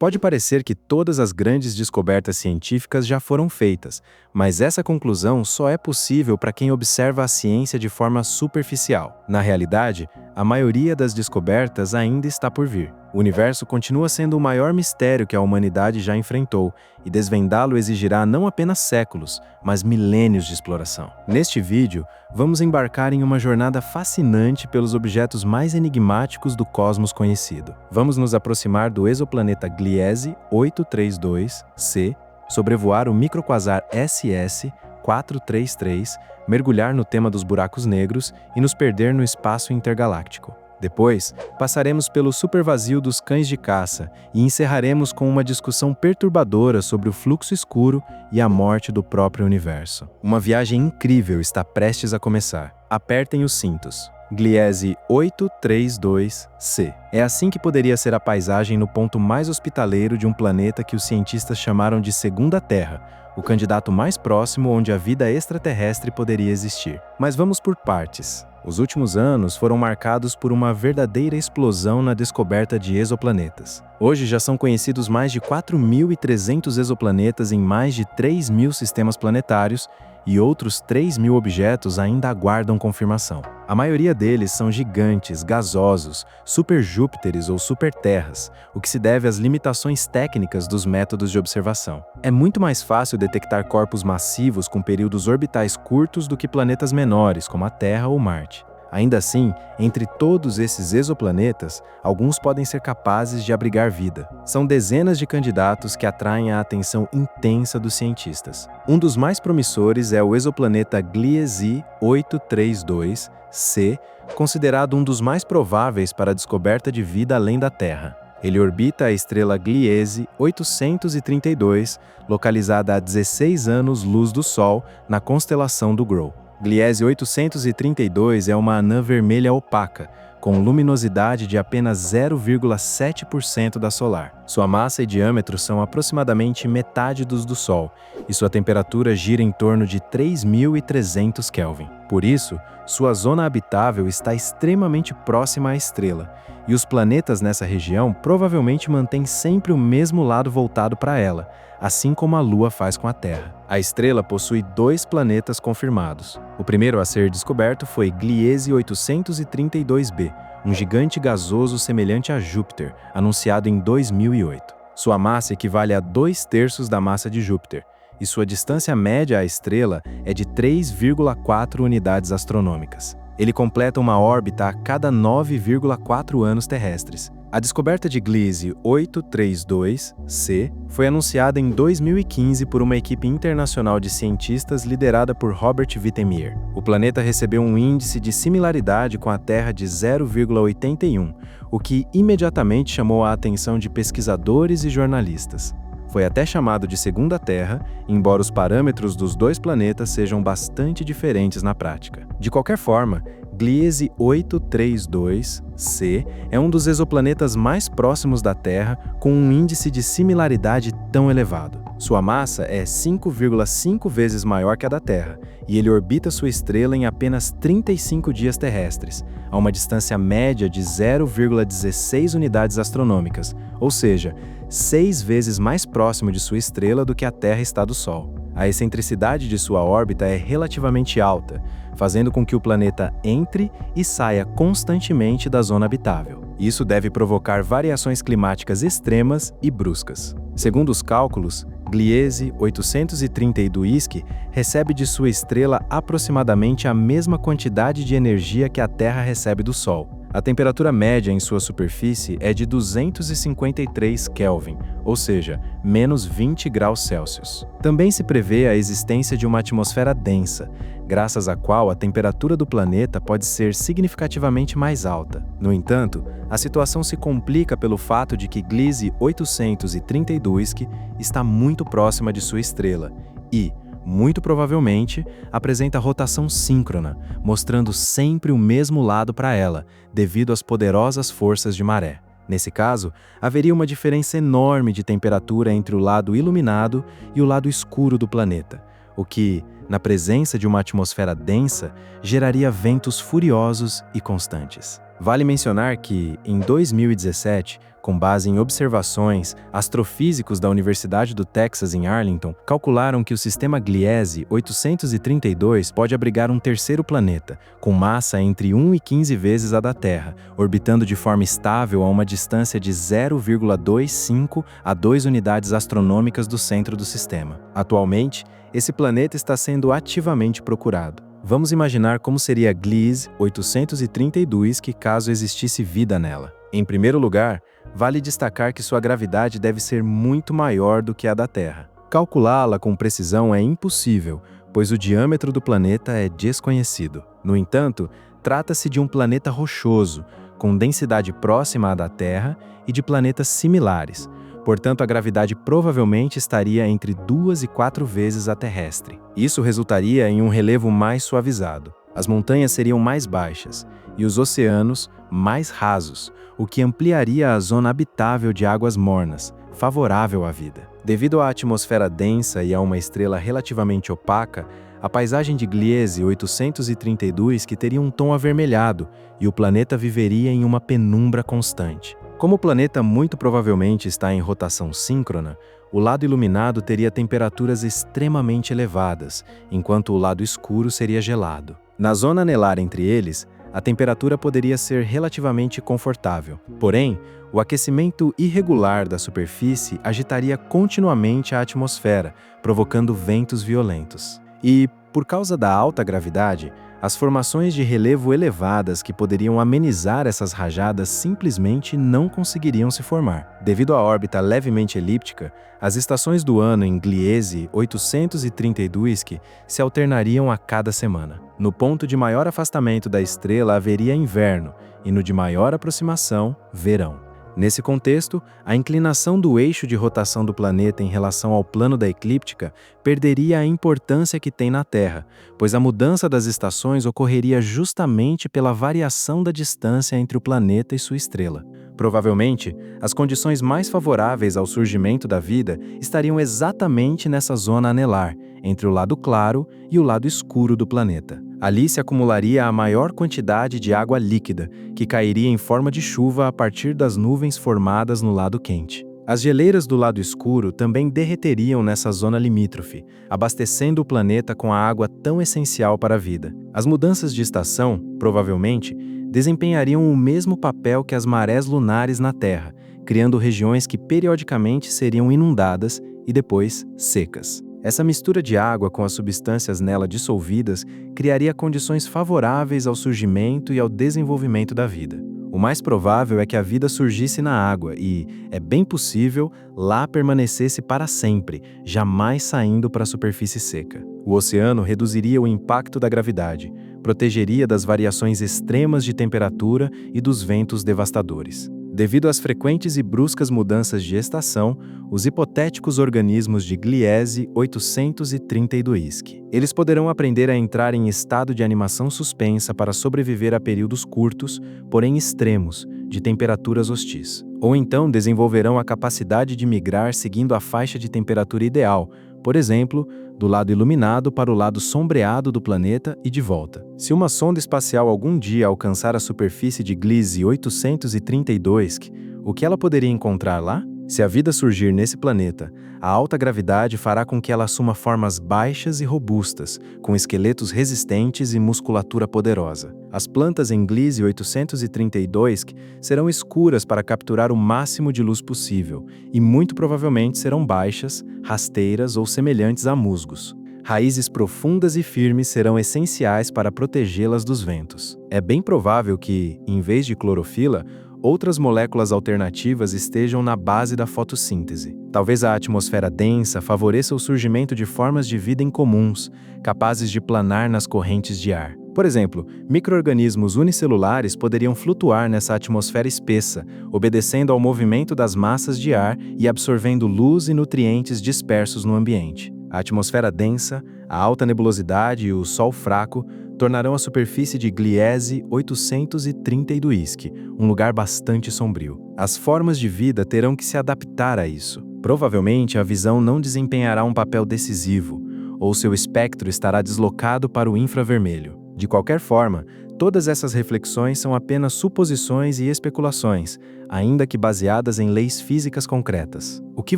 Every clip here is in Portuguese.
Pode parecer que todas as grandes descobertas científicas já foram feitas, mas essa conclusão só é possível para quem observa a ciência de forma superficial. Na realidade, a maioria das descobertas ainda está por vir. O universo continua sendo o maior mistério que a humanidade já enfrentou, e desvendá-lo exigirá não apenas séculos, mas milênios de exploração. Neste vídeo, vamos embarcar em uma jornada fascinante pelos objetos mais enigmáticos do cosmos conhecido. Vamos nos aproximar do exoplaneta Gliese 832c, sobrevoar o microquasar SS 433, mergulhar no tema dos buracos negros e nos perder no espaço intergaláctico. Depois, passaremos pelo supervazio dos cães de caça e encerraremos com uma discussão perturbadora sobre o fluxo escuro e a morte do próprio universo. Uma viagem incrível está prestes a começar. Apertem os cintos. Gliese 832c. É assim que poderia ser a paisagem no ponto mais hospitaleiro de um planeta que os cientistas chamaram de Segunda Terra, o candidato mais próximo onde a vida extraterrestre poderia existir. Mas vamos por partes. Os últimos anos foram marcados por uma verdadeira explosão na descoberta de exoplanetas. Hoje já são conhecidos mais de 4.300 exoplanetas em mais de 3.000 sistemas planetários e outros 3.000 objetos ainda aguardam confirmação. A maioria deles são gigantes, gasosos, superjúpiteres ou superterras, o que se deve às limitações técnicas dos métodos de observação. É muito mais fácil detectar corpos massivos com períodos orbitais curtos do que planetas menores, como a Terra ou Marte. Ainda assim, entre todos esses exoplanetas, alguns podem ser capazes de abrigar vida. São dezenas de candidatos que atraem a atenção intensa dos cientistas. Um dos mais promissores é o exoplaneta Gliese 832c, considerado um dos mais prováveis para a descoberta de vida além da Terra. Ele orbita a estrela Gliese 832, localizada a 16 anos-luz do Sol, na constelação do Grau. Gliese 832 é uma anã vermelha opaca, com luminosidade de apenas 0,7% da solar. Sua massa e diâmetro são aproximadamente metade dos do Sol, e sua temperatura gira em torno de 3.300 Kelvin. Por isso, sua zona habitável está extremamente próxima à estrela, e os planetas nessa região provavelmente mantêm sempre o mesmo lado voltado para ela, assim como a Lua faz com a Terra. A estrela possui 2 planetas confirmados. O primeiro a ser descoberto foi Gliese 832b, um gigante gasoso semelhante a Júpiter, anunciado em 2008. Sua massa equivale a 2/3 da massa de Júpiter, e sua distância média à estrela é de 3,4 unidades astronômicas. Ele completa uma órbita a cada 9,4 anos terrestres. A descoberta de Gliese 832c foi anunciada em 2015 por uma equipe internacional de cientistas liderada por Robert Wittemeier. O planeta recebeu um índice de similaridade com a Terra de 0,81, o que imediatamente chamou a atenção de pesquisadores e jornalistas. Foi até chamado de Segunda Terra, embora os parâmetros dos 2 planetas sejam bastante diferentes na prática. De qualquer forma, Gliese 832c é um dos exoplanetas mais próximos da Terra com um índice de similaridade tão elevado. Sua massa é 5,5 vezes maior que a da Terra, e ele orbita sua estrela em apenas 35 dias terrestres, a uma distância média de 0,16 unidades astronômicas, ou seja, 6 vezes mais próximo de sua estrela do que a Terra está do Sol. A excentricidade de sua órbita é relativamente alta, fazendo com que o planeta entre e saia constantemente da zona habitável. Isso deve provocar variações climáticas extremas e bruscas. Segundo os cálculos, Gliese 832 recebe de sua estrela aproximadamente a mesma quantidade de energia que a Terra recebe do Sol. A temperatura média em sua superfície é de 253 Kelvin, ou seja, menos 20 graus Celsius. Também se prevê a existência de uma atmosfera densa, graças à qual a temperatura do planeta pode ser significativamente mais alta. No entanto, a situação se complica pelo fato de que Gliese 832 está muito próxima de sua estrela e, muito provavelmente, apresenta rotação síncrona, mostrando sempre o mesmo lado para ela, devido às poderosas forças de maré. Nesse caso, haveria uma diferença enorme de temperatura entre o lado iluminado e o lado escuro do planeta, o que, na presença de uma atmosfera densa, geraria ventos furiosos e constantes. Vale mencionar que, em 2017, Com base em observações, astrofísicos da Universidade do Texas em Arlington calcularam que o sistema Gliese 832 pode abrigar um terceiro planeta, com massa entre 1 e 15 vezes a da Terra, orbitando de forma estável a uma distância de 0,25 a 2 unidades astronômicas do centro do sistema. Atualmente, esse planeta está sendo ativamente procurado. Vamos imaginar como seria Gliese 832 caso existisse vida nela. Em primeiro lugar, vale destacar que sua gravidade deve ser muito maior do que a da Terra. Calculá-la com precisão é impossível, pois o diâmetro do planeta é desconhecido. No entanto, trata-se de um planeta rochoso, com densidade próxima à da Terra e de planetas similares. Portanto, a gravidade provavelmente estaria entre 2 e 4 vezes a terrestre. Isso resultaria em um relevo mais suavizado. As montanhas seriam mais baixas e os oceanos mais rasos, o que ampliaria a zona habitável de águas mornas, favorável à vida. Devido à atmosfera densa e a uma estrela relativamente opaca, a paisagem de Gliese 832 teria um tom avermelhado e o planeta viveria em uma penumbra constante. Como o planeta muito provavelmente está em rotação síncrona, o lado iluminado teria temperaturas extremamente elevadas, enquanto o lado escuro seria gelado. Na zona anelar entre eles, a temperatura poderia ser relativamente confortável. Porém, o aquecimento irregular da superfície agitaria continuamente a atmosfera, provocando ventos violentos. E, por causa da alta gravidade, as formações de relevo elevadas que poderiam amenizar essas rajadas simplesmente não conseguiriam se formar. Devido à órbita levemente elíptica, as estações do ano em Gliese 832 se alternariam a cada semana. No ponto de maior afastamento da estrela haveria inverno e no de maior aproximação, verão. Nesse contexto, a inclinação do eixo de rotação do planeta em relação ao plano da eclíptica perderia a importância que tem na Terra, pois a mudança das estações ocorreria justamente pela variação da distância entre o planeta e sua estrela. Provavelmente, as condições mais favoráveis ao surgimento da vida estariam exatamente nessa zona anelar, entre o lado claro e o lado escuro do planeta. Ali se acumularia a maior quantidade de água líquida, que cairia em forma de chuva a partir das nuvens formadas no lado quente. As geleiras do lado escuro também derreteriam nessa zona limítrofe, abastecendo o planeta com a água tão essencial para a vida. As mudanças de estação, provavelmente, desempenhariam o mesmo papel que as marés lunares na Terra, criando regiões que periodicamente seriam inundadas e depois secas. Essa mistura de água com as substâncias nela dissolvidas criaria condições favoráveis ao surgimento e ao desenvolvimento da vida. O mais provável é que a vida surgisse na água e, é bem possível, lá permanecesse para sempre, jamais saindo para a superfície seca. O oceano reduziria o impacto da gravidade, protegeria das variações extremas de temperatura e dos ventos devastadores. Devido às frequentes e bruscas mudanças de estação, os hipotéticos organismos de Gliese 832 eles poderão aprender a entrar em estado de animação suspensa para sobreviver a períodos curtos, porém extremos, de temperaturas hostis. Ou então desenvolverão a capacidade de migrar seguindo a faixa de temperatura ideal, por exemplo, do lado iluminado para o lado sombreado do planeta e de volta. Se uma sonda espacial algum dia alcançar a superfície de Gliese 832, o que ela poderia encontrar lá? Se a vida surgir nesse planeta, a alta gravidade fará com que ela assuma formas baixas e robustas, com esqueletos resistentes e musculatura poderosa. As plantas em Gliese 832 serão escuras para capturar o máximo de luz possível e muito provavelmente serão baixas, rasteiras ou semelhantes a musgos. Raízes profundas e firmes serão essenciais para protegê-las dos ventos. É bem provável que, em vez de clorofila, outras moléculas alternativas estejam na base da fotossíntese. Talvez a atmosfera densa favoreça o surgimento de formas de vida incomuns, capazes de planar nas correntes de ar. Por exemplo, micro-organismos unicelulares poderiam flutuar nessa atmosfera espessa, obedecendo ao movimento das massas de ar e absorvendo luz e nutrientes dispersos no ambiente. A atmosfera densa, a alta nebulosidade e o sol fraco tornarão a superfície de Gliese 832 um lugar bastante sombrio. As formas de vida terão que se adaptar a isso. Provavelmente a visão não desempenhará um papel decisivo, ou seu espectro estará deslocado para o infravermelho. De qualquer forma, Todas essas reflexões são apenas suposições e especulações, ainda que baseadas em leis físicas concretas. O que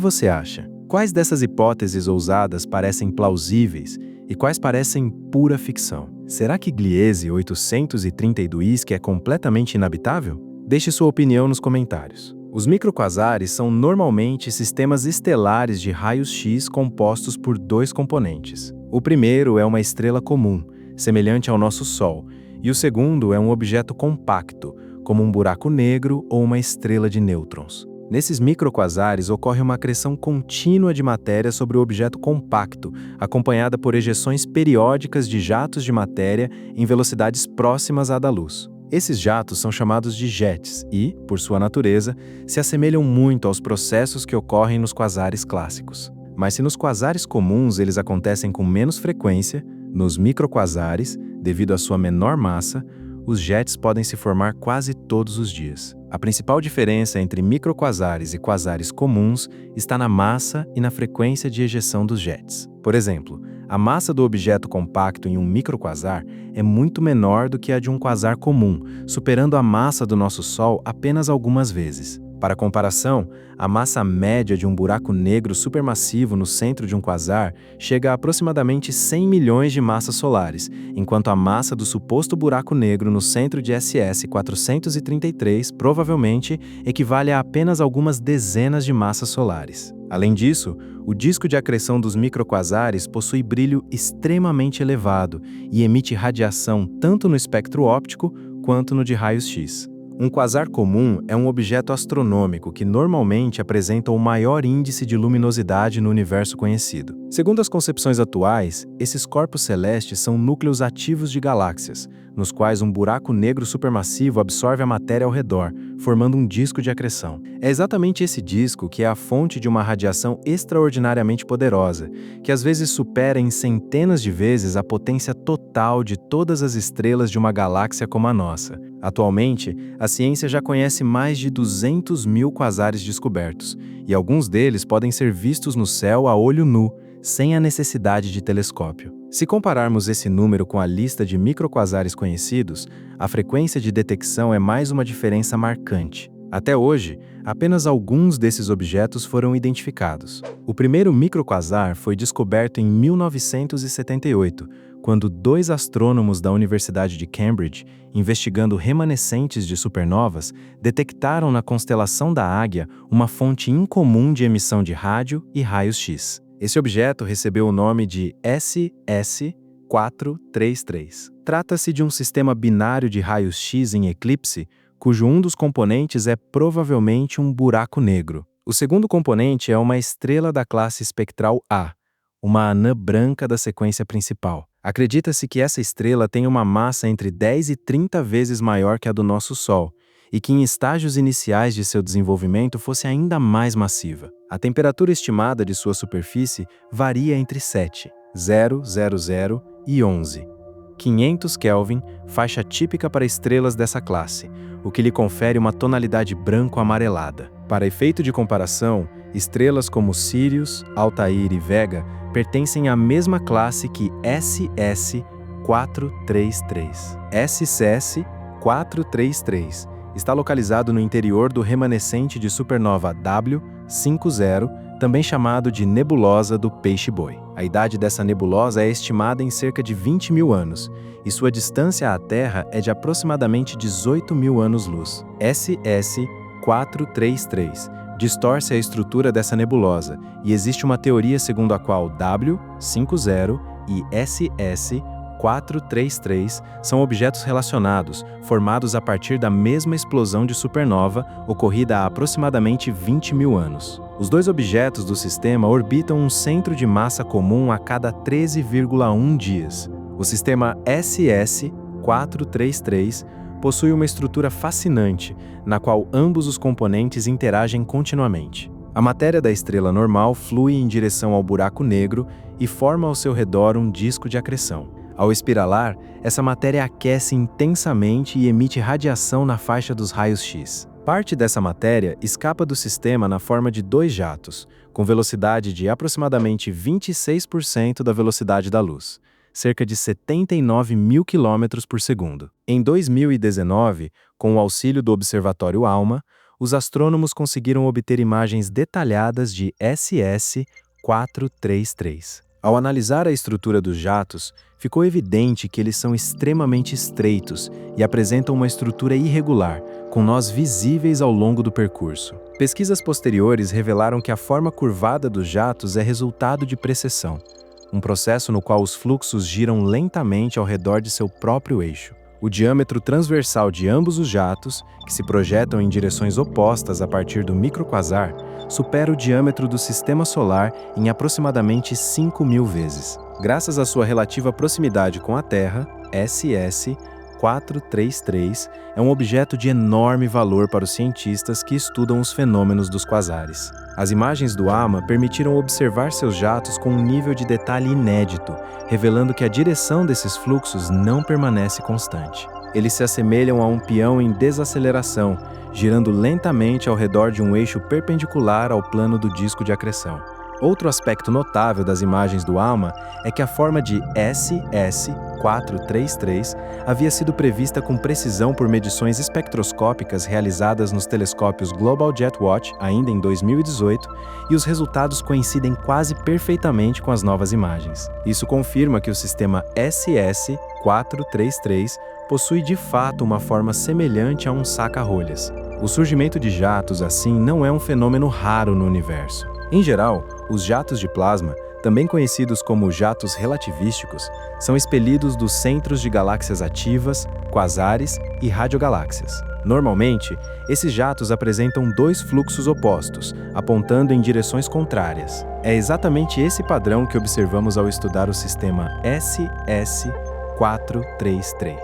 você acha? Quais dessas hipóteses ousadas parecem plausíveis e quais parecem pura ficção? Será que Gliese 832 é completamente inabitável? Deixe sua opinião nos comentários. Os microquasares são normalmente sistemas estelares de raios-X compostos por dois componentes. O primeiro é uma estrela comum, semelhante ao nosso Sol, e o segundo é um objeto compacto, como um buraco negro ou uma estrela de nêutrons. Nesses microquasares ocorre uma acreção contínua de matéria sobre o objeto compacto, acompanhada por ejeções periódicas de jatos de matéria em velocidades próximas à da luz. Esses jatos são chamados de jets e, por sua natureza, se assemelham muito aos processos que ocorrem nos quasares clássicos. Mas se nos quasares comuns eles acontecem com menos frequência, nos microquasares, devido à sua menor massa, os jets podem se formar quase todos os dias. A principal diferença entre microquasares e quasares comuns está na massa e na frequência de ejeção dos jets. Por exemplo, a massa do objeto compacto em um microquasar é muito menor do que a de um quasar comum, superando a massa do nosso Sol apenas algumas vezes. Para comparação, a massa média de um buraco negro supermassivo no centro de um quasar chega a aproximadamente 100 milhões de massas solares, enquanto a massa do suposto buraco negro no centro de SS 433 provavelmente equivale a apenas algumas dezenas de massas solares. Além disso, o disco de acreção dos microquasares possui brilho extremamente elevado e emite radiação tanto no espectro óptico quanto no de raios-X. Um quasar comum é um objeto astronômico que normalmente apresenta o maior índice de luminosidade no universo conhecido. Segundo as concepções atuais, esses corpos celestes são núcleos ativos de galáxias, nos quais um buraco negro supermassivo absorve a matéria ao redor, formando um disco de acreção. É exatamente esse disco que é a fonte de uma radiação extraordinariamente poderosa, que às vezes supera em centenas de vezes a potência total de todas as estrelas de uma galáxia como a nossa. Atualmente, a ciência já conhece mais de 200 mil quasares descobertos, e alguns deles podem ser vistos no céu a olho nu, sem a necessidade de telescópio. Se compararmos esse número com a lista de microquasares conhecidos, a frequência de detecção é mais uma diferença marcante. Até hoje, apenas alguns desses objetos foram identificados. O primeiro microquasar foi descoberto em 1978, quando dois astrônomos da Universidade de Cambridge, investigando remanescentes de supernovas, detectaram na constelação da Águia uma fonte incomum de emissão de rádio e raios-X. Esse objeto recebeu o nome de SS433. Trata-se de um sistema binário de raios-X em eclipse, cujo um dos componentes é provavelmente um buraco negro. O segundo componente é uma estrela da classe espectral A, uma anã branca da sequência principal. Acredita-se que essa estrela tem uma massa entre 10 e 30 vezes maior que a do nosso Sol, e que em estágios iniciais de seu desenvolvimento fosse ainda mais massiva. A temperatura estimada de sua superfície varia entre 7,000 e 11,500 Kelvin, faixa típica para estrelas dessa classe, o que lhe confere uma tonalidade branco-amarelada. Para efeito de comparação, estrelas como Sirius, Altair e Vega pertencem à mesma classe que SCS-433. SCS-433 está localizado no interior do remanescente de supernova W50, também chamado de nebulosa do Peixe-Boi. A idade dessa nebulosa é estimada em cerca de 20 mil anos, e sua distância à Terra é de aproximadamente 18 mil anos-luz. SCS-433 distorce a estrutura dessa nebulosa, e existe uma teoria segundo a qual W50 e SCS-433 são objetos relacionados, formados a partir da mesma explosão de supernova ocorrida há aproximadamente 20 mil anos. Os dois objetos do sistema orbitam um centro de massa comum a cada 13,1 dias. O sistema SCS-433 possui uma estrutura fascinante, na qual ambos os componentes interagem continuamente. A matéria da estrela normal flui em direção ao buraco negro e forma ao seu redor um disco de acreção. Ao espiralar, essa matéria aquece intensamente e emite radiação na faixa dos raios-X. Parte dessa matéria escapa do sistema na forma de dois jatos, com velocidade de aproximadamente 26% da velocidade da luz. cerca de 79 mil quilômetros por segundo. Em 2019, com o auxílio do Observatório ALMA, os astrônomos conseguiram obter imagens detalhadas de SS-433. Ao analisar a estrutura dos jatos, ficou evidente que eles são extremamente estreitos e apresentam uma estrutura irregular, com nós visíveis ao longo do percurso. Pesquisas posteriores revelaram que a forma curvada dos jatos é resultado de precessão, um processo no qual os fluxos giram lentamente ao redor de seu próprio eixo. O diâmetro transversal de ambos os jatos, que se projetam em direções opostas a partir do microquasar, supera o diâmetro do Sistema Solar em aproximadamente 5.000 vezes. Graças à sua relativa proximidade com a Terra, SS-433 é um objeto de enorme valor para os cientistas que estudam os fenômenos dos quasares. As imagens do AMA permitiram observar seus jatos com um nível de detalhe inédito, revelando que a direção desses fluxos não permanece constante. Eles se assemelham a um peão em desaceleração, girando lentamente ao redor de um eixo perpendicular ao plano do disco de acreção. Outro aspecto notável das imagens do ALMA é que a forma de SS-433 havia sido prevista com precisão por medições espectroscópicas realizadas nos telescópios Global Jet Watch, ainda em 2018, e os resultados coincidem quase perfeitamente com as novas imagens. Isso confirma que o sistema SS-433 possui de fato uma forma semelhante a um saca-rolhas. O surgimento de jatos, assim, não é um fenômeno raro no universo. Em geral, os jatos de plasma, também conhecidos como jatos relativísticos, são expelidos dos centros de galáxias ativas, quasares e radiogaláxias. Normalmente, esses jatos apresentam dois fluxos opostos, apontando em direções contrárias. É exatamente esse padrão que observamos ao estudar o sistema SS-433.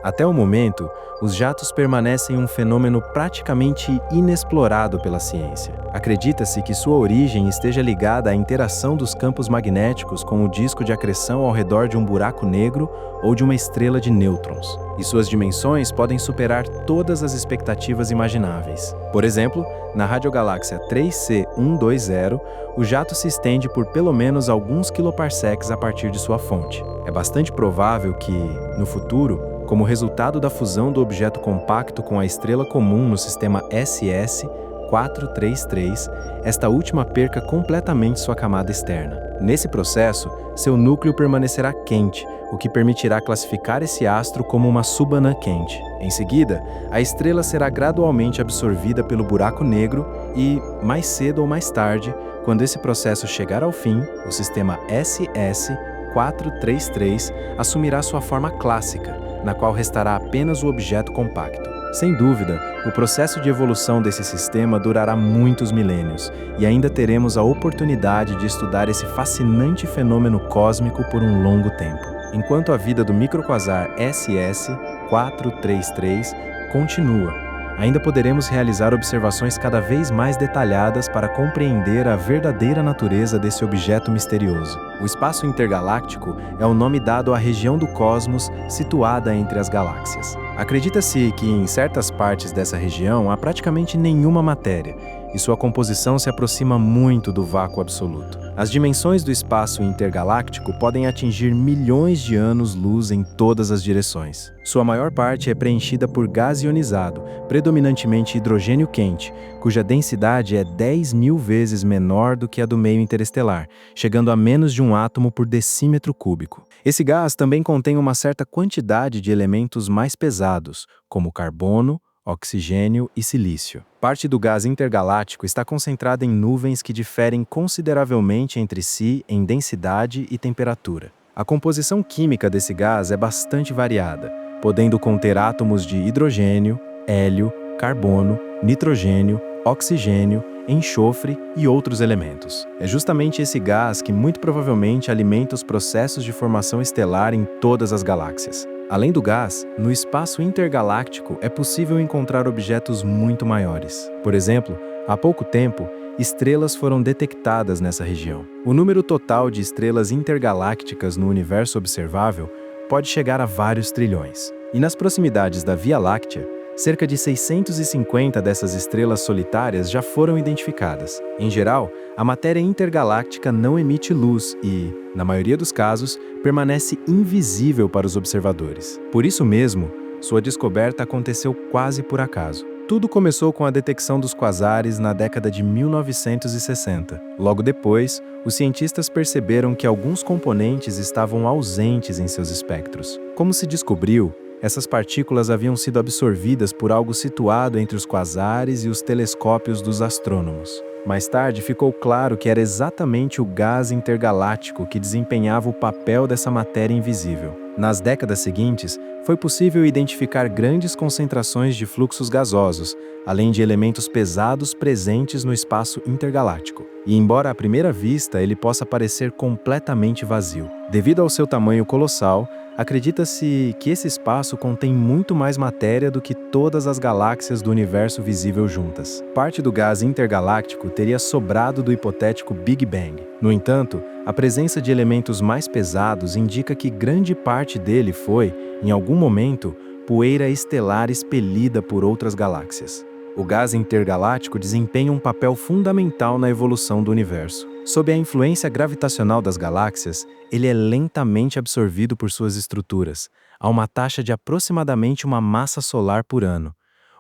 Até o momento, os jatos permanecem um fenômeno praticamente inexplorado pela ciência. Acredita-se que sua origem esteja ligada à interação dos campos magnéticos com o disco de acreção ao redor de um buraco negro ou de uma estrela de nêutrons, e suas dimensões podem superar todas as expectativas imagináveis. Por exemplo, na radiogaláxia 3C120, o jato se estende por pelo menos alguns quiloparsecs a partir de sua fonte. É bastante provável que, no futuro, como resultado da fusão do objeto compacto com a estrela comum no sistema SS-433, esta última perca completamente sua camada externa. Nesse processo, seu núcleo permanecerá quente, o que permitirá classificar esse astro como uma subanã quente. Em seguida, a estrela será gradualmente absorvida pelo buraco negro e, mais cedo ou mais tarde, quando esse processo chegar ao fim, o sistema SS-433 assumirá sua forma clássica, na qual restará apenas o objeto compacto. Sem dúvida, o processo de evolução desse sistema durará muitos milênios, e ainda teremos a oportunidade de estudar esse fascinante fenômeno cósmico por um longo tempo. Enquanto a vida do microquasar SS-433 continua, ainda poderemos realizar observações cada vez mais detalhadas para compreender a verdadeira natureza desse objeto misterioso. O espaço intergaláctico é o nome dado à região do cosmos situada entre as galáxias. Acredita-se que em certas partes dessa região há praticamente nenhuma matéria, e sua composição se aproxima muito do vácuo absoluto. As dimensões do espaço intergaláctico podem atingir milhões de anos-luz em todas as direções. Sua maior parte é preenchida por gás ionizado, predominantemente hidrogênio quente, cuja densidade é 10.000 vezes menor do que a do meio interestelar, chegando a menos de um átomo por decímetro cúbico. Esse gás também contém uma certa quantidade de elementos mais pesados, como carbono, oxigênio e silício. Parte do gás intergaláctico está concentrada em nuvens que diferem consideravelmente entre si em densidade e temperatura. A composição química desse gás é bastante variada, podendo conter átomos de hidrogênio, hélio, carbono, nitrogênio, oxigênio, enxofre e outros elementos. É justamente esse gás que muito provavelmente alimenta os processos de formação estelar em todas as galáxias. Além do gás, no espaço intergaláctico é possível encontrar objetos muito maiores. Por exemplo, há pouco tempo, estrelas foram detectadas nessa região. O número total de estrelas intergalácticas no universo observável pode chegar a vários trilhões. E nas proximidades da Via Láctea, Cerca de 650 dessas estrelas solitárias já foram identificadas. Em geral, a matéria intergaláctica não emite luz e, na maioria dos casos, permanece invisível para os observadores. Por isso mesmo, sua descoberta aconteceu quase por acaso. Tudo começou com a detecção dos quasares na década de 1960. Logo depois, os cientistas perceberam que alguns componentes estavam ausentes em seus espectros. Como se descobriu, essas partículas haviam sido absorvidas por algo situado entre os quasares e os telescópios dos astrônomos. Mais tarde, ficou claro que era exatamente o gás intergaláctico que desempenhava o papel dessa matéria invisível. Nas décadas seguintes, foi possível identificar grandes concentrações de fluxos gasosos, além de elementos pesados presentes no espaço intergaláctico. E embora à primeira vista ele possa parecer completamente vazio, devido ao seu tamanho colossal, acredita-se que esse espaço contém muito mais matéria do que todas as galáxias do universo visível juntas. Parte do gás intergaláctico teria sobrado do hipotético Big Bang. No entanto, a presença de elementos mais pesados indica que grande parte dele foi, em algum momento, poeira estelar expelida por outras galáxias. O gás intergaláctico desempenha um papel fundamental na evolução do universo. Sob a influência gravitacional das galáxias, ele é lentamente absorvido por suas estruturas, a uma taxa de aproximadamente uma massa solar por ano,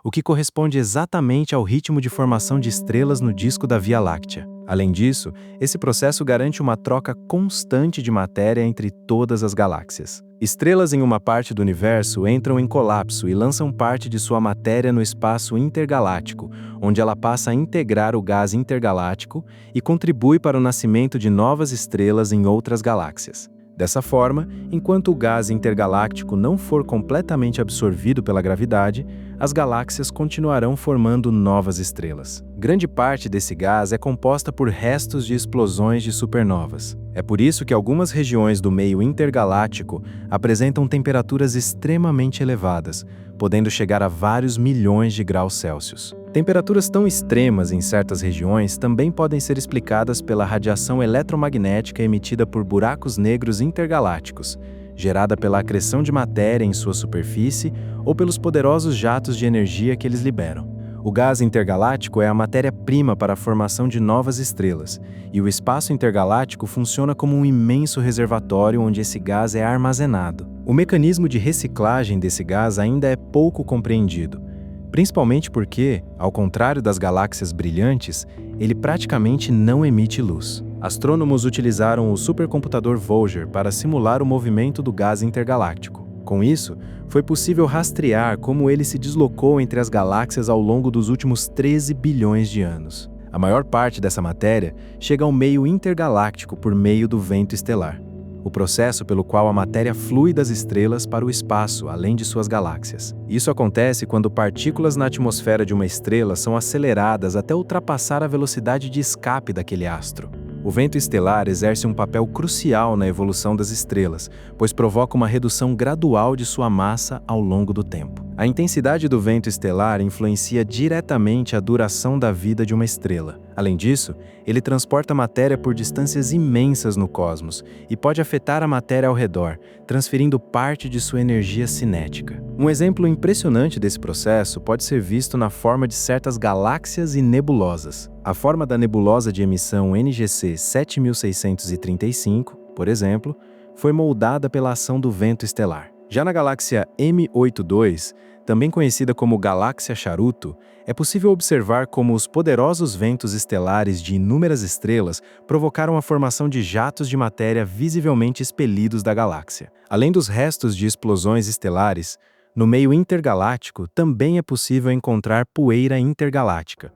o que corresponde exatamente ao ritmo de formação de estrelas no disco da Via Láctea. Além disso, esse processo garante uma troca constante de matéria entre todas as galáxias. Estrelas em uma parte do universo entram em colapso e lançam parte de sua matéria no espaço intergaláctico, onde ela passa a integrar o gás intergaláctico e contribui para o nascimento de novas estrelas em outras galáxias. Dessa forma, enquanto o gás intergaláctico não for completamente absorvido pela gravidade, as galáxias continuarão formando novas estrelas. Grande parte desse gás é composta por restos de explosões de supernovas. É por isso que algumas regiões do meio intergaláctico apresentam temperaturas extremamente elevadas, podendo chegar a vários milhões de graus Celsius. Temperaturas tão extremas em certas regiões também podem ser explicadas pela radiação eletromagnética emitida por buracos negros intergalácticos, gerada pela acreção de matéria em sua superfície ou pelos poderosos jatos de energia que eles liberam. O gás intergaláctico é a matéria-prima para a formação de novas estrelas, e o espaço intergaláctico funciona como um imenso reservatório onde esse gás é armazenado. O mecanismo de reciclagem desse gás ainda é pouco compreendido, principalmente porque, ao contrário das galáxias brilhantes, ele praticamente não emite luz. Astrônomos utilizaram o supercomputador Voyager para simular o movimento do gás intergaláctico. Com isso, foi possível rastrear como ele se deslocou entre as galáxias ao longo dos últimos 13 bilhões de anos. A maior parte dessa matéria chega ao meio intergaláctico por meio do vento estelar, o processo pelo qual a matéria flui das estrelas para o espaço, além de suas galáxias. Isso acontece quando partículas na atmosfera de uma estrela são aceleradas até ultrapassar a velocidade de escape daquele astro. O vento estelar exerce um papel crucial na evolução das estrelas, pois provoca uma redução gradual de sua massa ao longo do tempo. A intensidade do vento estelar influencia diretamente a duração da vida de uma estrela. Além disso, ele transporta matéria por distâncias imensas no cosmos e pode afetar a matéria ao redor, transferindo parte de sua energia cinética. Um exemplo impressionante desse processo pode ser visto na forma de certas galáxias e nebulosas. A forma da nebulosa de emissão NGC 7635, por exemplo, foi moldada pela ação do vento estelar. Já na galáxia M82, também conhecida como galáxia charuto, é possível observar como os poderosos ventos estelares de inúmeras estrelas provocaram a formação de jatos de matéria visivelmente expelidos da galáxia. Além dos restos de explosões estelares, no meio intergaláctico também é possível encontrar poeira intergaláctica,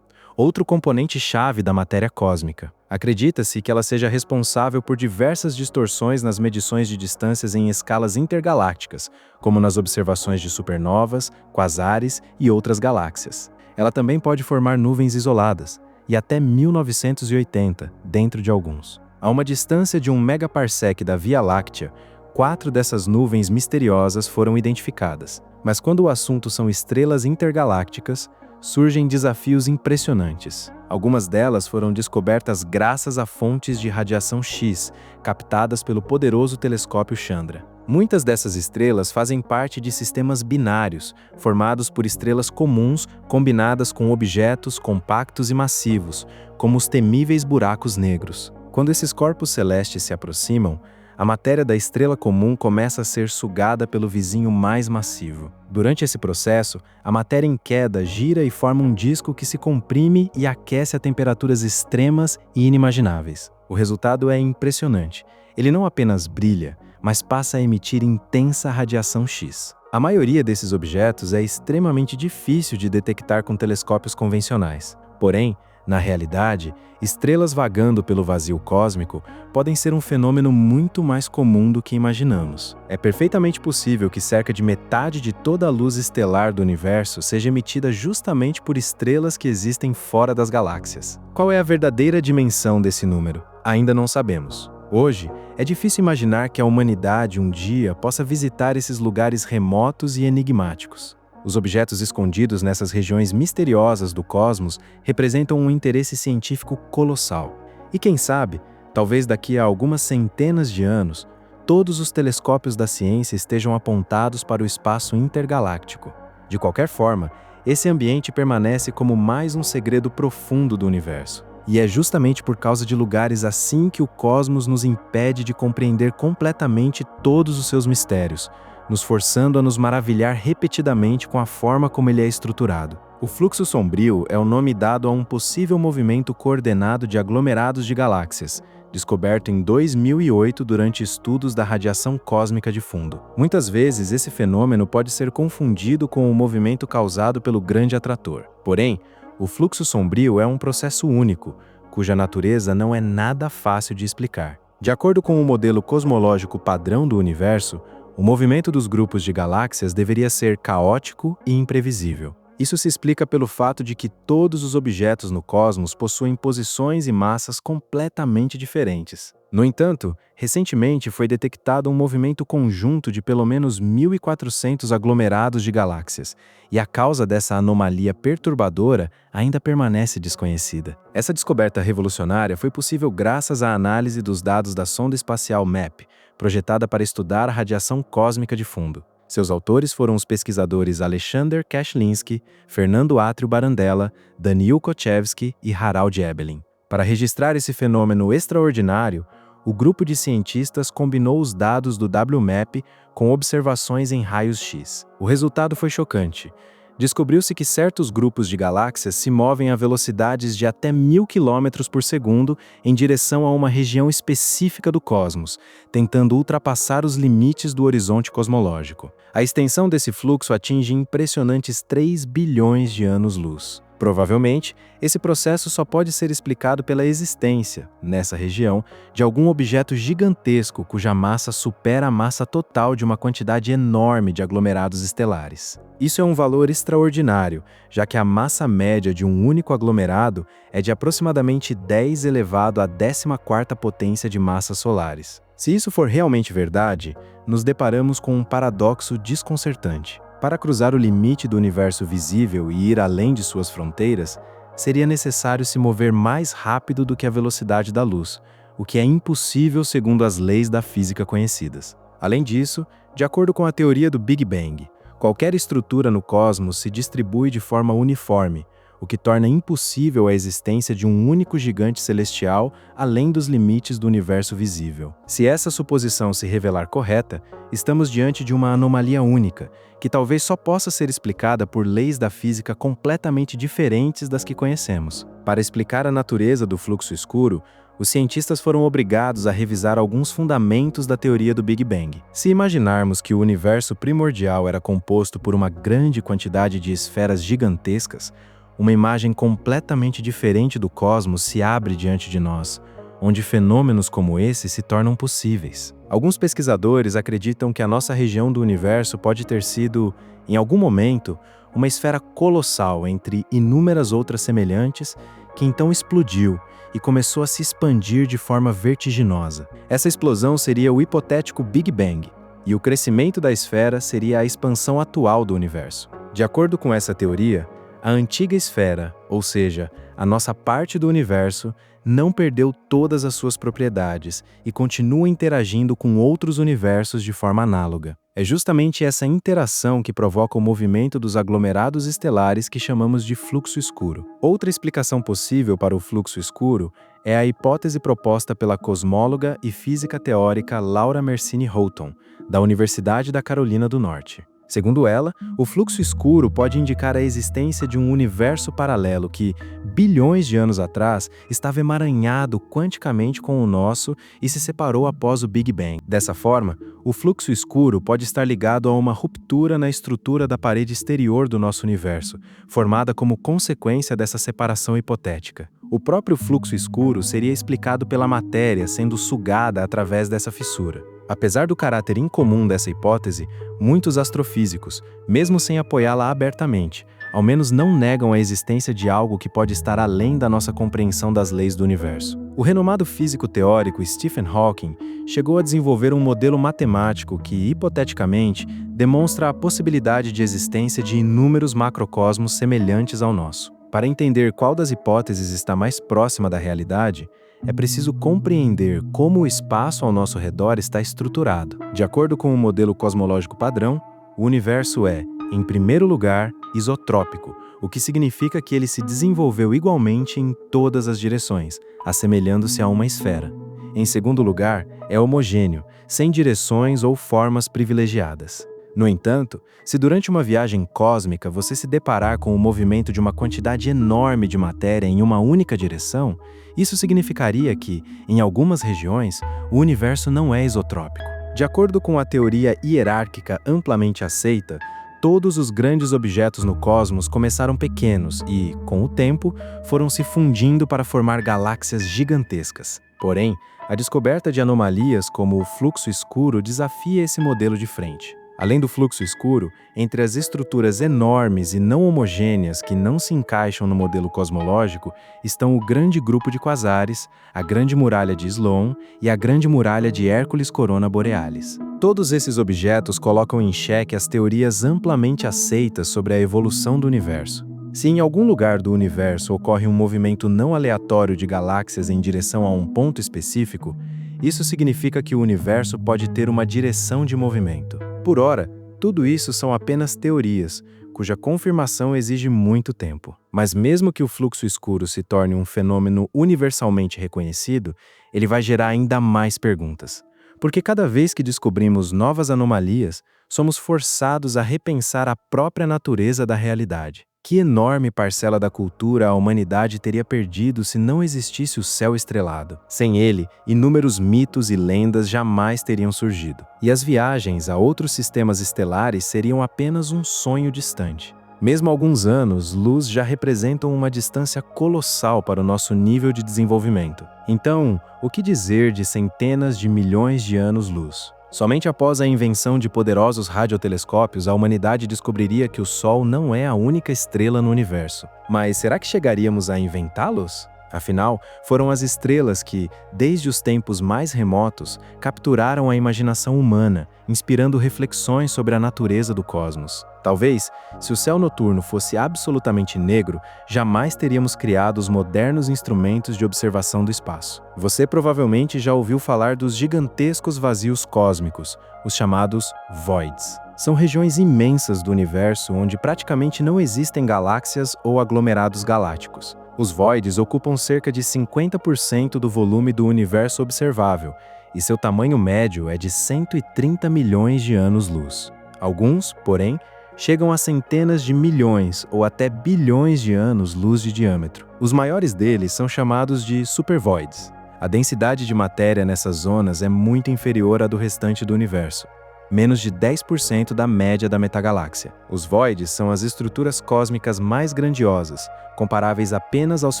outro componente-chave da matéria cósmica. Acredita-se que ela seja responsável por diversas distorções nas medições de distâncias em escalas intergalácticas, como nas observações de supernovas, quasares e outras galáxias. Ela também pode formar nuvens isoladas, e até 1980, dentro de alguns. A uma distância de 1 megaparsec da Via Láctea, 4 dessas nuvens misteriosas foram identificadas. Mas quando o assunto são estrelas intergalácticas, surgem desafios impressionantes. Algumas delas foram descobertas graças a fontes de radiação X, captadas pelo poderoso telescópio Chandra. Muitas dessas estrelas fazem parte de sistemas binários, formados por estrelas comuns combinadas com objetos compactos e massivos, como os temíveis buracos negros. Quando esses corpos celestes se aproximam, a matéria da estrela comum começa a ser sugada pelo vizinho mais massivo. Durante esse processo, a matéria em queda gira e forma um disco que se comprime e aquece a temperaturas extremas e inimagináveis. O resultado é impressionante. Ele não apenas brilha, mas passa a emitir intensa radiação X. A maioria desses objetos é extremamente difícil de detectar com telescópios convencionais. Porém, na realidade, estrelas vagando pelo vazio cósmico podem ser um fenômeno muito mais comum do que imaginamos. É perfeitamente possível que cerca de metade de toda a luz estelar do universo seja emitida justamente por estrelas que existem fora das galáxias. Qual é a verdadeira dimensão desse número? Ainda não sabemos. Hoje, é difícil imaginar que a humanidade um dia possa visitar esses lugares remotos e enigmáticos. Os objetos escondidos nessas regiões misteriosas do cosmos representam um interesse científico colossal. E quem sabe, talvez daqui a algumas centenas de anos, todos os telescópios da ciência estejam apontados para o espaço intergaláctico. De qualquer forma, esse ambiente permanece como mais um segredo profundo do universo. E é justamente por causa de lugares assim que o cosmos nos impede de compreender completamente todos os seus mistérios, nos forçando a nos maravilhar repetidamente com a forma como ele é estruturado. O fluxo sombrio é o nome dado a um possível movimento coordenado de aglomerados de galáxias, descoberto em 2008 durante estudos da radiação cósmica de fundo. Muitas vezes, esse fenômeno pode ser confundido com o movimento causado pelo grande atrator. Porém, o fluxo sombrio é um processo único, cuja natureza não é nada fácil de explicar. De acordo com o modelo cosmológico padrão do universo, o movimento dos grupos de galáxias deveria ser caótico e imprevisível. Isso se explica pelo fato de que todos os objetos no cosmos possuem posições e massas completamente diferentes. No entanto, recentemente foi detectado um movimento conjunto de pelo menos 1.400 aglomerados de galáxias, e a causa dessa anomalia perturbadora ainda permanece desconhecida. Essa descoberta revolucionária foi possível graças à análise dos dados da sonda espacial MAP, projetada para estudar a radiação cósmica de fundo. Seus autores foram os pesquisadores Alexander Kashlinsky, Fernando Átrio Barandella, Daniil Kochevsky e Harald Ebelin. Para registrar esse fenômeno extraordinário, o grupo de cientistas combinou os dados do WMAP com observações em raios X. O resultado foi chocante. Descobriu-se que certos grupos de galáxias se movem a velocidades de até 1.000 km por segundo em direção a uma região específica do cosmos, tentando ultrapassar os limites do horizonte cosmológico. A extensão desse fluxo atinge impressionantes 3 bilhões de anos-luz. Provavelmente, esse processo só pode ser explicado pela existência, nessa região, de algum objeto gigantesco cuja massa supera a massa total de uma quantidade enorme de aglomerados estelares. Isso é um valor extraordinário, já que a massa média de um único aglomerado é de aproximadamente 10 elevado à 14ª potência de massas solares. Se isso for realmente verdade, nos deparamos com um paradoxo desconcertante. Para cruzar o limite do universo visível e ir além de suas fronteiras, seria necessário se mover mais rápido do que a velocidade da luz, o que é impossível segundo as leis da física conhecidas. Além disso, de acordo com a teoria do Big Bang, qualquer estrutura no cosmos se distribui de forma uniforme, o que torna impossível a existência de um único gigante celestial além dos limites do universo visível. Se essa suposição se revelar correta, estamos diante de uma anomalia única, que talvez só possa ser explicada por leis da física completamente diferentes das que conhecemos. Para explicar a natureza do fluxo escuro, os cientistas foram obrigados a revisar alguns fundamentos da teoria do Big Bang. Se imaginarmos que o universo primordial era composto por uma grande quantidade de esferas gigantescas, uma imagem completamente diferente do cosmos se abre diante de nós, onde fenômenos como esse se tornam possíveis. Alguns pesquisadores acreditam que a nossa região do universo pode ter sido, em algum momento, uma esfera colossal entre inúmeras outras semelhantes que então explodiu e começou a se expandir de forma vertiginosa. Essa explosão seria o hipotético Big Bang, e o crescimento da esfera seria a expansão atual do universo. De acordo com essa teoria, A antiga esfera, ou seja, a nossa parte do universo, não perdeu todas as suas propriedades e continua interagindo com outros universos de forma análoga. É justamente essa interação que provoca o movimento dos aglomerados estelares que chamamos de fluxo escuro. Outra explicação possível para o fluxo escuro é a hipótese proposta pela cosmóloga e física teórica Laura Mersini Houghton, da Universidade da Carolina do Norte. Segundo ela, o fluxo escuro pode indicar a existência de um universo paralelo que, bilhões de anos atrás, estava emaranhado quanticamente com o nosso e se separou após o Big Bang. Dessa forma, o fluxo escuro pode estar ligado a uma ruptura na estrutura da parede exterior do nosso universo, formada como consequência dessa separação hipotética. O próprio fluxo escuro seria explicado pela matéria sendo sugada através dessa fissura. Apesar do caráter incomum dessa hipótese, muitos astrofísicos, mesmo sem apoiá-la abertamente, ao menos não negam a existência de algo que pode estar além da nossa compreensão das leis do universo. O renomado físico teórico Stephen Hawking chegou a desenvolver um modelo matemático que, hipoteticamente, demonstra a possibilidade de existência de inúmeros macrocosmos semelhantes ao nosso. Para entender qual das hipóteses está mais próxima da realidade, é preciso compreender como o espaço ao nosso redor está estruturado. De acordo com o modelo cosmológico padrão, o universo é, em primeiro lugar, isotrópico, o que significa que ele se desenvolveu igualmente em todas as direções, assemelhando-se a uma esfera. Em segundo lugar, é homogêneo, sem direções ou formas privilegiadas. No entanto, se durante uma viagem cósmica você se deparar com o movimento de uma quantidade enorme de matéria em uma única direção, isso significaria que, em algumas regiões, o universo não é isotrópico. De acordo com a teoria hierárquica amplamente aceita, todos os grandes objetos no cosmos começaram pequenos e, com o tempo, foram se fundindo para formar galáxias gigantescas. Porém, a descoberta de anomalias como o fluxo escuro desafia esse modelo de frente. Além do fluxo escuro, entre as estruturas enormes e não homogêneas que não se encaixam no modelo cosmológico estão o Grande Grupo de Quasares, a Grande Muralha de Sloan e a Grande Muralha de Hércules Corona Borealis. Todos esses objetos colocam em xeque as teorias amplamente aceitas sobre a evolução do universo. Se em algum lugar do universo ocorre um movimento não aleatório de galáxias em direção a um ponto específico, isso significa que o universo pode ter uma direção de movimento. Por ora, tudo isso são apenas teorias, cuja confirmação exige muito tempo. Mas mesmo que o fluxo escuro se torne um fenômeno universalmente reconhecido, ele vai gerar ainda mais perguntas. Porque cada vez que descobrimos novas anomalias, somos forçados a repensar a própria natureza da realidade. Que enorme parcela da cultura a humanidade teria perdido se não existisse o céu estrelado. Sem ele, inúmeros mitos e lendas jamais teriam surgido. E as viagens a outros sistemas estelares seriam apenas um sonho distante. Mesmo há alguns anos-luz já representam uma distância colossal para o nosso nível de desenvolvimento. Então, o que dizer de centenas de milhões de anos-luz? Somente após a invenção de poderosos radiotelescópios, a humanidade descobriria que o Sol não é a única estrela no universo. Mas será que chegaríamos a inventá-los? Afinal, foram as estrelas que, desde os tempos mais remotos, capturaram a imaginação humana, inspirando reflexões sobre a natureza do cosmos. Talvez, se o céu noturno fosse absolutamente negro, jamais teríamos criado os modernos instrumentos de observação do espaço. Você provavelmente já ouviu falar dos gigantescos vazios cósmicos, os chamados voids. São regiões imensas do universo onde praticamente não existem galáxias ou aglomerados galácticos. Os voids ocupam cerca de 50% do volume do universo observável, e seu tamanho médio é de 130 milhões de anos-luz. Alguns, porém, chegam a centenas de milhões ou até bilhões de anos-luz de diâmetro. Os maiores deles são chamados de supervoids. A densidade de matéria nessas zonas é muito inferior à do restante do universo, menos de 10% da média da metagaláxia. Os voids são as estruturas cósmicas mais grandiosas, comparáveis apenas aos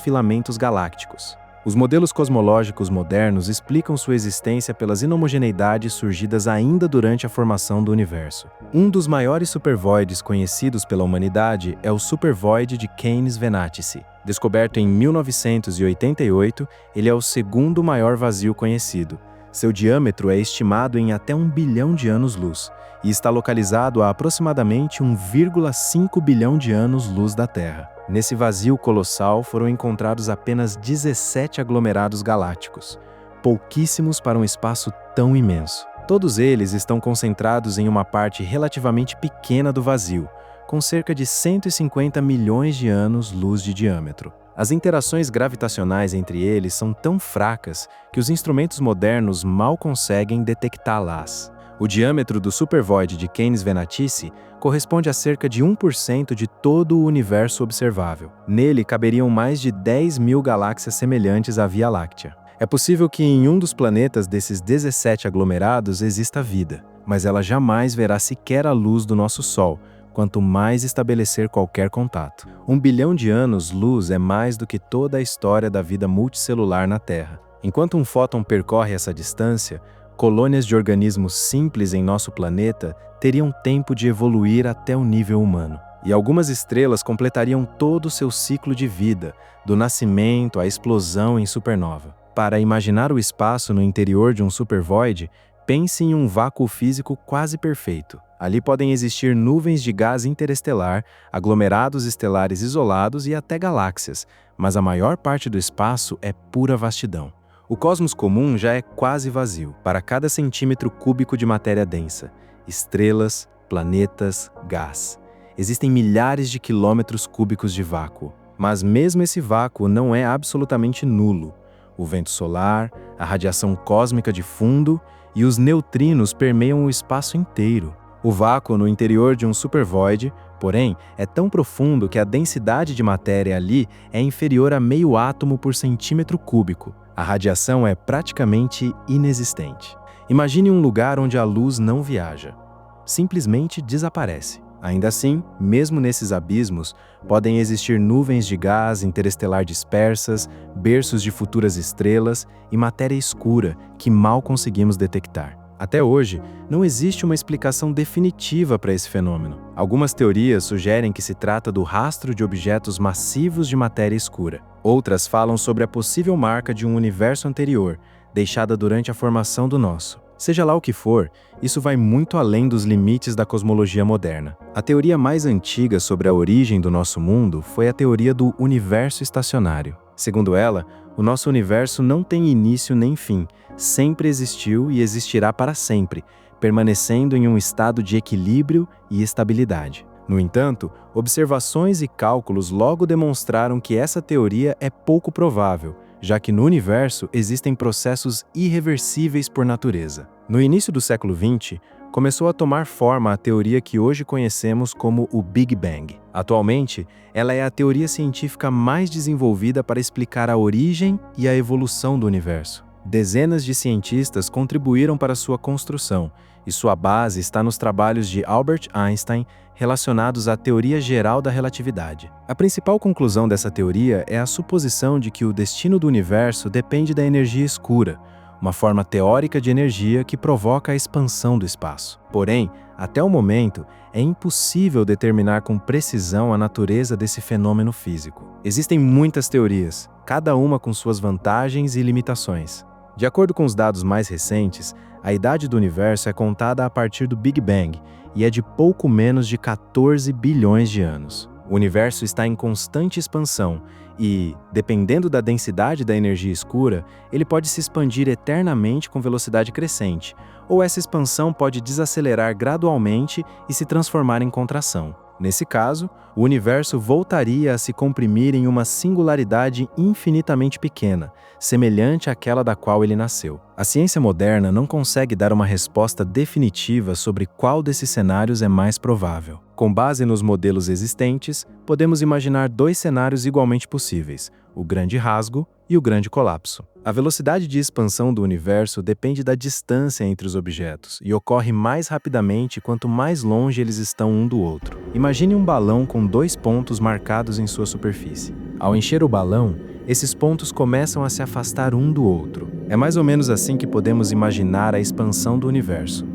filamentos galácticos. Os modelos cosmológicos modernos explicam sua existência pelas inhomogeneidades surgidas ainda durante a formação do universo. Um dos maiores supervoids conhecidos pela humanidade é o supervoid de Canes Venatici. Descoberto em 1988, ele é o segundo maior vazio conhecido, Seu diâmetro é estimado em até 1 bilhão de anos-luz e está localizado a aproximadamente 1,5 bilhão de anos-luz da Terra. Nesse vazio colossal foram encontrados apenas 17 aglomerados galácticos, pouquíssimos para um espaço tão imenso. Todos eles estão concentrados em uma parte relativamente pequena do vazio, com cerca de 150 milhões de anos-luz de diâmetro. As interações gravitacionais entre eles são tão fracas que os instrumentos modernos mal conseguem detectá-las. O diâmetro do supervoid de Keynes-Venatici corresponde a cerca de 1% de todo o universo observável. Nele caberiam mais de 10 mil galáxias semelhantes à Via Láctea. É possível que em um dos planetas desses 17 aglomerados exista vida, mas ela jamais verá sequer a luz do nosso Sol, quanto mais estabelecer qualquer contato. 1 bilhão de anos-luz é mais do que toda a história da vida multicelular na Terra. Enquanto um fóton percorre essa distância, colônias de organismos simples em nosso planeta teriam tempo de evoluir até o nível humano. E algumas estrelas completariam todo o seu ciclo de vida, do nascimento à explosão em supernova. Para imaginar o espaço no interior de um supervoid, pense em um vácuo físico quase perfeito. Ali podem existir nuvens de gás interestelar, aglomerados estelares isolados e até galáxias, mas a maior parte do espaço é pura vastidão. O cosmos comum já é quase vazio, para cada centímetro cúbico de matéria densa. Estrelas, planetas, gás. Existem milhares de quilômetros cúbicos de vácuo. Mas mesmo esse vácuo não é absolutamente nulo. O vento solar, a radiação cósmica de fundo e os neutrinos permeiam o espaço inteiro. O vácuo no interior de um supervoid, porém, é tão profundo que a densidade de matéria ali é inferior a meio átomo por centímetro cúbico. A radiação é praticamente inexistente. Imagine um lugar onde a luz não viaja. Simplesmente desaparece. Ainda assim, mesmo nesses abismos, podem existir nuvens de gás interestelar dispersas, berços de futuras estrelas e matéria escura que mal conseguimos detectar. Até hoje, não existe uma explicação definitiva para esse fenômeno. Algumas teorias sugerem que se trata do rastro de objetos massivos de matéria escura. Outras falam sobre a possível marca de um universo anterior, deixada durante a formação do nosso. Seja lá o que for, isso vai muito além dos limites da cosmologia moderna. A teoria mais antiga sobre a origem do nosso mundo foi a teoria do universo estacionário. Segundo ela, o nosso universo não tem início nem fim, sempre existiu e existirá para sempre, permanecendo em um estado de equilíbrio e estabilidade. No entanto, observações e cálculos logo demonstraram que essa teoria é pouco provável, já que no universo existem processos irreversíveis por natureza. No início do século XX, começou a tomar forma a teoria que hoje conhecemos como o Big Bang. Atualmente, ela é a teoria científica mais desenvolvida para explicar a origem e a evolução do universo. Dezenas de cientistas contribuíram para sua construção, e sua base está nos trabalhos de Albert Einstein relacionados à teoria geral da relatividade. A principal conclusão dessa teoria é a suposição de que o destino do universo depende da energia escura, uma forma teórica de energia que provoca a expansão do espaço. Porém, até o momento, é impossível determinar com precisão a natureza desse fenômeno físico. Existem muitas teorias, cada uma com suas vantagens e limitações. De acordo com os dados mais recentes, a idade do universo é contada a partir do Big Bang e é de pouco menos de 14 bilhões de anos. O universo está em constante expansão e, dependendo da densidade da energia escura, ele pode se expandir eternamente com velocidade crescente, ou essa expansão pode desacelerar gradualmente e se transformar em contração. Nesse caso, o universo voltaria a se comprimir em uma singularidade infinitamente pequena, semelhante àquela da qual ele nasceu. A ciência moderna não consegue dar uma resposta definitiva sobre qual desses cenários é mais provável. Com base nos modelos existentes, podemos imaginar dois cenários igualmente possíveis: o grande rasgo e o grande colapso. A velocidade de expansão do universo depende da distância entre os objetos e ocorre mais rapidamente quanto mais longe eles estão um do outro. Imagine um balão com dois pontos marcados em sua superfície. Ao encher o balão, esses pontos começam a se afastar um do outro. É mais ou menos assim que podemos imaginar a expansão do universo.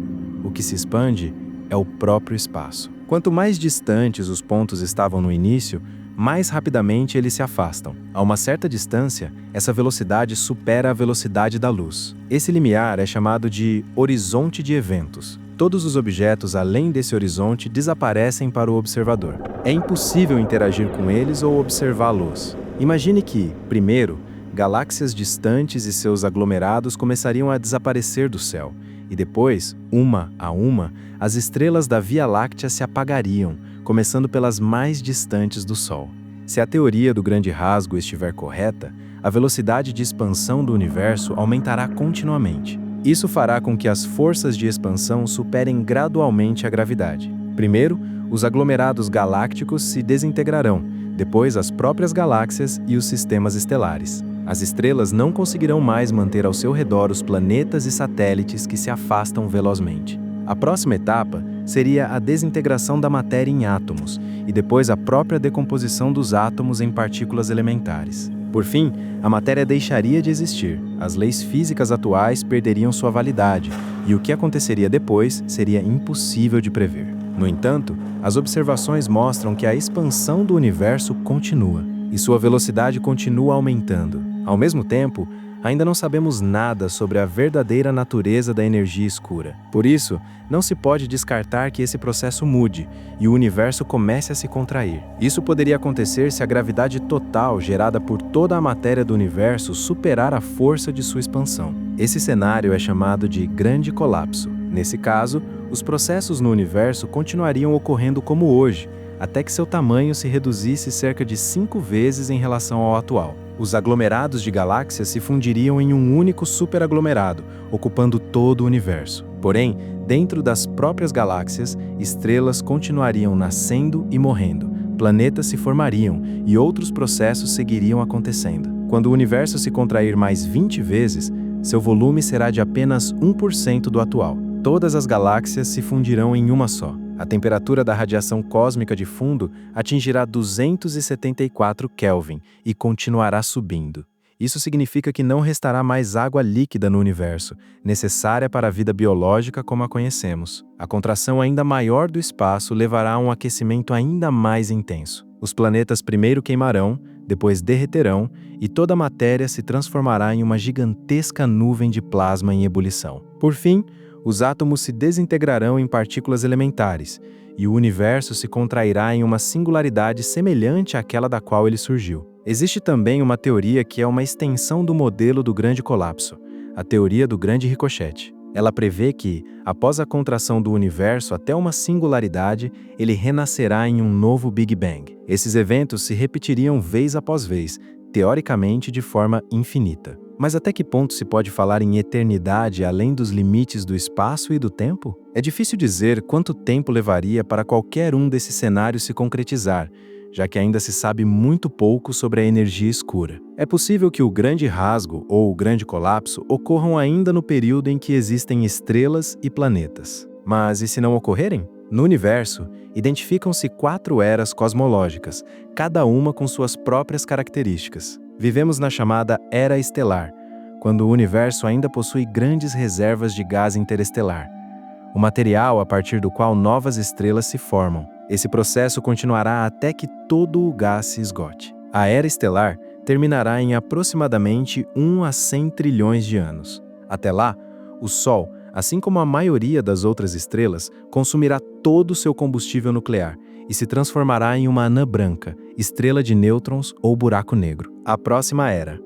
O que se expande é o próprio espaço. Quanto mais distantes os pontos estavam no início, mais rapidamente eles se afastam. A uma certa distância, essa velocidade supera a velocidade da luz. Esse limiar é chamado de horizonte de eventos. Todos os objetos além desse horizonte desaparecem para o observador. É impossível interagir com eles ou observá-los. Imagine que, primeiro, galáxias distantes e seus aglomerados começariam a desaparecer do céu, e depois, uma a uma, as estrelas da Via Láctea se apagariam, começando pelas mais distantes do Sol. Se a teoria do grande rasgo estiver correta, a velocidade de expansão do universo aumentará continuamente. Isso fará com que as forças de expansão superem gradualmente a gravidade. Primeiro, os aglomerados galácticos se desintegrarão, depois as próprias galáxias e os sistemas estelares. As estrelas não conseguirão mais manter ao seu redor os planetas e satélites que se afastam velozmente. A próxima etapa seria a desintegração da matéria em átomos e depois a própria decomposição dos átomos em partículas elementares. Por fim, a matéria deixaria de existir, as leis físicas atuais perderiam sua validade e o que aconteceria depois seria impossível de prever. No entanto, as observações mostram que a expansão do universo continua e sua velocidade continua aumentando. Ao mesmo tempo, ainda não sabemos nada sobre a verdadeira natureza da energia escura. Por isso, não se pode descartar que esse processo mude e o universo comece a se contrair. Isso poderia acontecer se a gravidade total gerada por toda a matéria do universo superar a força de sua expansão. Esse cenário é chamado de grande colapso. Nesse caso, os processos no universo continuariam ocorrendo como hoje, até que seu tamanho se reduzisse cerca de 5 vezes em relação ao atual. Os aglomerados de galáxias se fundiriam em um único superaglomerado, ocupando todo o universo. Porém, dentro das próprias galáxias, estrelas continuariam nascendo e morrendo, planetas se formariam e outros processos seguiriam acontecendo. Quando o universo se contrair mais 20 vezes, seu volume será de apenas 1% do atual. Todas as galáxias se fundirão em uma só. A temperatura da radiação cósmica de fundo atingirá 274 Kelvin e continuará subindo. Isso significa que não restará mais água líquida no universo, necessária para a vida biológica como a conhecemos. A contração ainda maior do espaço levará a um aquecimento ainda mais intenso. Os planetas primeiro queimarão, depois derreterão e toda a matéria se transformará em uma gigantesca nuvem de plasma em ebulição. Por fim, os átomos se desintegrarão em partículas elementares, e o universo se contrairá em uma singularidade semelhante àquela da qual ele surgiu. Existe também uma teoria que é uma extensão do modelo do grande colapso, a teoria do grande ricochete. Ela prevê que, após a contração do universo até uma singularidade, ele renascerá em um novo Big Bang. Esses eventos se repetiriam vez após vez, teoricamente de forma infinita. Mas até que ponto se pode falar em eternidade além dos limites do espaço e do tempo? É difícil dizer quanto tempo levaria para qualquer um desses cenários se concretizar, já que ainda se sabe muito pouco sobre a energia escura. É possível que o grande rasgo ou o grande colapso ocorram ainda no período em que existem estrelas e planetas. Mas e se não ocorrerem? No universo, identificam-se 4 eras cosmológicas, cada uma com suas próprias características. Vivemos na chamada Era Estelar, quando o universo ainda possui grandes reservas de gás interestelar, o material a partir do qual novas estrelas se formam. Esse processo continuará até que todo o gás se esgote. A Era Estelar terminará em aproximadamente 1 a 100 trilhões de anos. Até lá, o Sol, assim como a maioria das outras estrelas, consumirá todo o seu combustível nuclear e se transformará em uma anã branca, estrela de nêutrons ou buraco negro. A próxima era,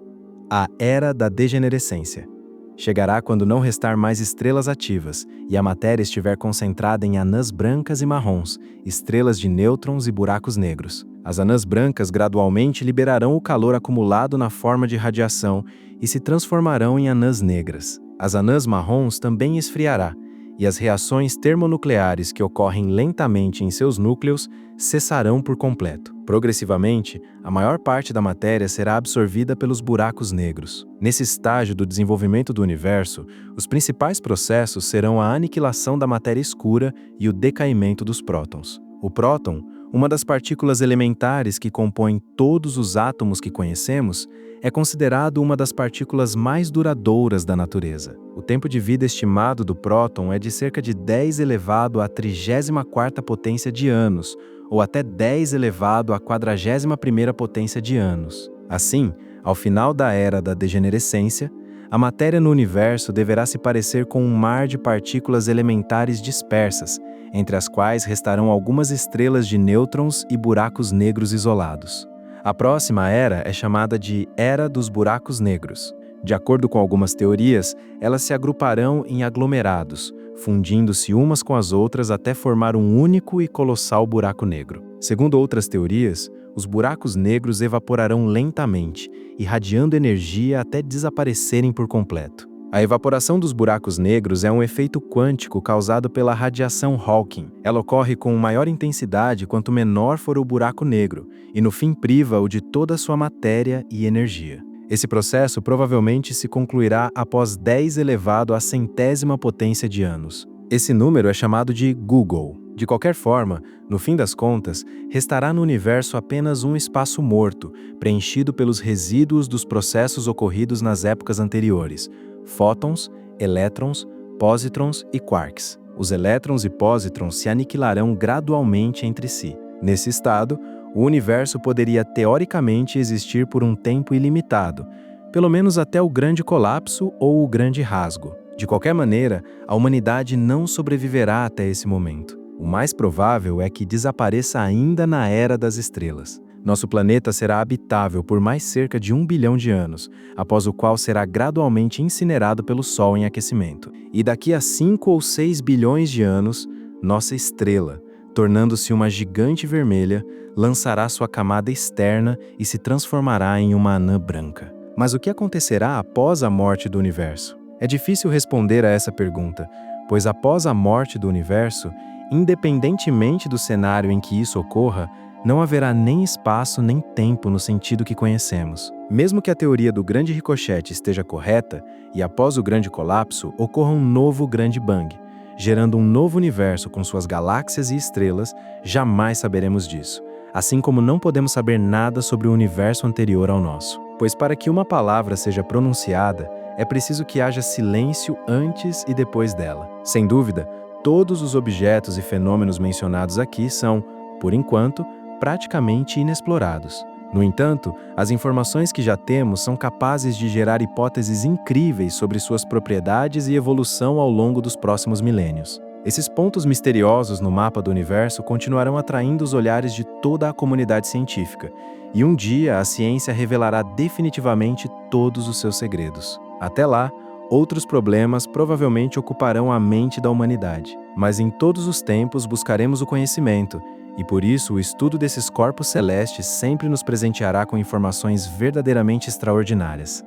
a Era da Degenerescência, chegará quando não restar mais estrelas ativas e a matéria estiver concentrada em anãs brancas e marrons, estrelas de nêutrons e buracos negros. As anãs brancas gradualmente liberarão o calor acumulado na forma de radiação e se transformarão em anãs negras. As anãs marrons também esfriará, e as reações termonucleares que ocorrem lentamente em seus núcleos cessarão por completo. Progressivamente, a maior parte da matéria será absorvida pelos buracos negros. Nesse estágio do desenvolvimento do universo, os principais processos serão a aniquilação da matéria escura e o decaimento dos prótons. O próton, uma das partículas elementares que compõem todos os átomos que conhecemos, é considerado uma das partículas mais duradouras da natureza. O tempo de vida estimado do próton é de cerca de 10 elevado à 34ª potência de anos, ou até 10 elevado à 41ª potência de anos. Assim, ao final da era da degenerescência, a matéria no universo deverá se parecer com um mar de partículas elementares dispersas, entre as quais restarão algumas estrelas de nêutrons e buracos negros isolados. A próxima era é chamada de Era dos Buracos Negros. De acordo com algumas teorias, elas se agruparão em aglomerados, fundindo-se umas com as outras até formar um único e colossal buraco negro. Segundo outras teorias, os buracos negros evaporarão lentamente, irradiando energia até desaparecerem por completo. A evaporação dos buracos negros é um efeito quântico causado pela radiação Hawking. Ela ocorre com maior intensidade quanto menor for o buraco negro, e no fim priva-o de toda a sua matéria e energia. Esse processo provavelmente se concluirá após 10 elevado à 100ª potência de anos. Esse número é chamado de Google. De qualquer forma, no fim das contas, restará no universo apenas um espaço morto, preenchido pelos resíduos dos processos ocorridos nas épocas anteriores: fótons, elétrons, pósitrons e quarks. Os elétrons e pósitrons se aniquilarão gradualmente entre si. Nesse estado, o universo poderia teoricamente existir por um tempo ilimitado, pelo menos até o grande colapso ou o grande rasgo. De qualquer maneira, a humanidade não sobreviverá até esse momento. O mais provável é que desapareça ainda na Era das Estrelas. Nosso planeta será habitável por mais cerca de 1 bilhão de anos, após o qual será gradualmente incinerado pelo Sol em aquecimento. E daqui a 5 ou 6 bilhões de anos, nossa estrela, tornando-se uma gigante vermelha, lançará sua camada externa e se transformará em uma anã branca. Mas o que acontecerá após a morte do universo? É difícil responder a essa pergunta, pois após a morte do universo, independentemente do cenário em que isso ocorra, não haverá nem espaço nem tempo no sentido que conhecemos. Mesmo que a teoria do grande ricochete esteja correta, e após o grande colapso ocorra um novo grande bang, gerando um novo universo com suas galáxias e estrelas, jamais saberemos disso. Assim como não podemos saber nada sobre o universo anterior ao nosso. Pois para que uma palavra seja pronunciada, é preciso que haja silêncio antes e depois dela. Sem dúvida, todos os objetos e fenômenos mencionados aqui são, por enquanto, praticamente inexplorados. No entanto, as informações que já temos são capazes de gerar hipóteses incríveis sobre suas propriedades e evolução ao longo dos próximos milênios. Esses pontos misteriosos no mapa do universo continuarão atraindo os olhares de toda a comunidade científica, e um dia a ciência revelará definitivamente todos os seus segredos. Até lá, outros problemas provavelmente ocuparão a mente da humanidade, mas em todos os tempos buscaremos o conhecimento, e por isso o estudo desses corpos celestes sempre nos presenteará com informações verdadeiramente extraordinárias.